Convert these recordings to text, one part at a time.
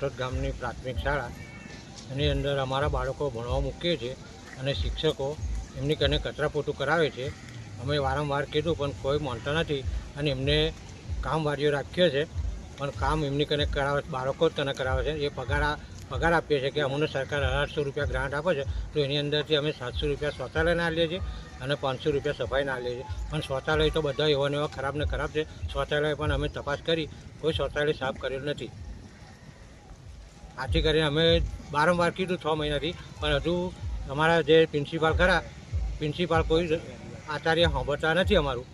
સાટોદ ગામની પ્રાથમિક શાળા, એની અંદર અમારા બાળકો ભણવા મૂકીએ છીએ અને શિક્ષકો એમની કને કચરાપોતું કરાવે છે. અમે વારંવાર કીધું પણ કોઈ માનતા નથી અને એમને કામવાળીઓ રાખ્યો છે, પણ કામ એમની કને કરાવે, બાળકો જ કને કરાવે છે. એ પગાર આપીએ છીએ કે અમને સરકાર 1800 રૂપિયા ગ્રાન્ટ આપે છે, તો એની અંદરથી અમે 700 રૂપિયા શૌચાલયના આપીએ છીએ અને 500 રૂપિયા સફાઈના આપીએ છીએ. પણ શૌચાલય તો બધા એવા ને એવા ખરાબ ને ખરાબ છે. શૌચાલય પણ અમે તપાસ કરી, કોઈ શૌચાલય સાફ કરેલું નથી. આથી કરીને અમે વારંવાર કીધું 6 મહિનાથી, પણ હજુ અમારા જે પ્રિન્સિપાલ ખરા, પ્રિન્સિપાલ કોઈ આચાર્ય સાંભળતા નથી અમારું.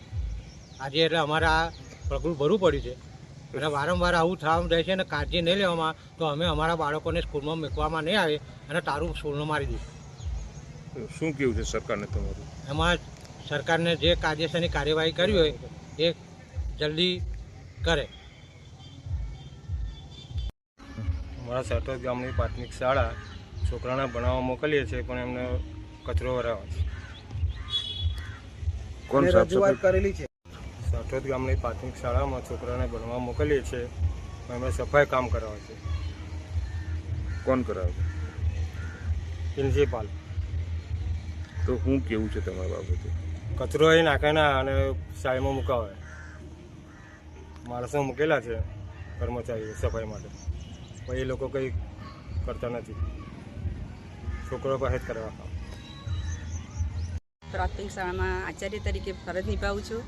આજે એટલે અમારે આ પગલું ભરવું પડ્યું છે અને વારંવાર આવું થવા જાય છે અને કાળજી નહીં લેવામાં તો અમે અમારા બાળકોને સ્કૂલમાં મૂકવામાં નહીં આવે અને તારું સ્કૂલમાં મારી દઈશું. શું કેવું છે સરકારને તમારું? એમાં સરકારને જે કાયદેસરની કાર્યવાહી કરવી હોય એ જલ્દી કરે. અમારા સાટોદ ગામની પ્રાથમિક શાળા છોકરાને ભણાવવા મોકલીએ છીએ, પણ એમને કચરો વરાવે છે. કોણ રજૂઆત કરેલી છે? સાટોદ ગામની પ્રાથમિક શાળામાં છોકરાને ભણવા મોકલીએ છીએ, પણ એમને સફાઈ કામ કરાવે છે. કોણ કરાવે છે? પ્રિન્સિપાલ. તો શું કેવું છે તમારા બાબતે? કચરો એ નાખે ના અને શાળામાં મુકાવે. માણસો મૂકેલા છે કર્મચારીઓ સફાઈ માટે, પણ એ લોકો કંઈ કરતા નથી. છોકરો પાસે જ કરવા. પ્રાથમિક શાળામાં આચાર્ય તરીકે ફરજ નિભાવું છું.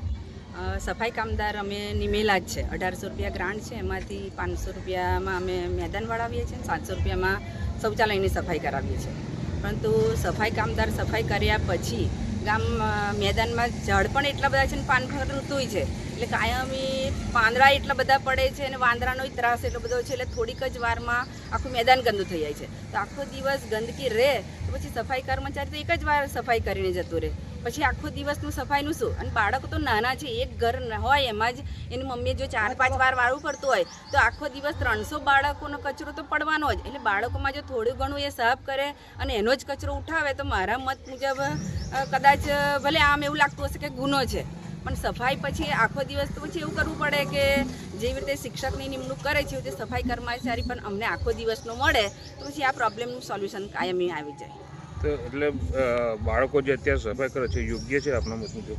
સફાઈ કામદાર અમે નિમેલા જ છે. 1800 રૂપિયા ગ્રાન્ટ છે, એમાંથી 500 રૂપિયામાં અમે મેદાન વળાવીએ છીએ, 700 રૂપિયામાં શૌચાલયની સફાઈ કરાવીએ છીએ. પરંતુ સફાઈ કામદાર સફાઈ કર્યા પછી ગામ મેદાનમાં ઝાડ પણ એટલા બધા છે ને પાનખર ઋતુય છે, એટલે કાયમી પાંદડા એટલા બધા પડે છે અને વાંદરાનો ત્રાસ એટલો બધો છે, એટલે થોડીક જ વારમાં આખું મેદાન ગંદુ થઈ જાય છે. તો આખો દિવસ ગંદકી રહે તો પછી સફાઈ કર્મચારી તો એક જ વાર સફાઈ કરીને જતું રહે, પછી આખો દિવસનું સફાઈનું શું? અને બાળકો તો નાના છે, એક ઘર હોય એમાં જ એની મમ્મીએ જો 4-5 વાર વાળવું પડતું હોય તો આખો દિવસ 300 બાળકોનો કચરો તો પડવાનો જ. એટલે બાળકોમાં જો થોડું ઘણું એ સાફ કરે અને એનો જ કચરો ઉઠાવે તો મારા મત મુજબ કદાચ ભલે આમ એવું લાગતું હશે કે ગુનો છે, પણ સફાઈ પછી આખો દિવસ તો પછી એવું કરવું પડે કે જેવી રીતે શિક્ષકની નિમણૂક કરે છે એવી રીતે સફાઈ કર્મચારી પણ અમને આખો દિવસનો મળે તો પછી આ પ્રોબ્લેમનું સોલ્યુશન કાયમી આવી જાય. તો એટલે બાળકો જે અત્યારે સફાઈ કરે છે યોગ્ય છે આપના મત મુજબ?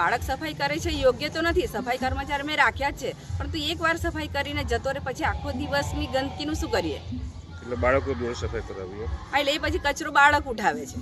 બાળક સફાઈ કરે છે યોગ્ય તો નથી, સફાઈ કર્મચારી મેં રાખ્યા જ છે, પરંતુ એકવાર સફાઈ કરીને જતો રહે પછી આખો દિવસની ગંદકીનું શું કરીએ? એટલે બાળકો જોડે સફાઈ કરાવીએ. એટલે એ પછી કચરો બાળક ઉઠાવે છે.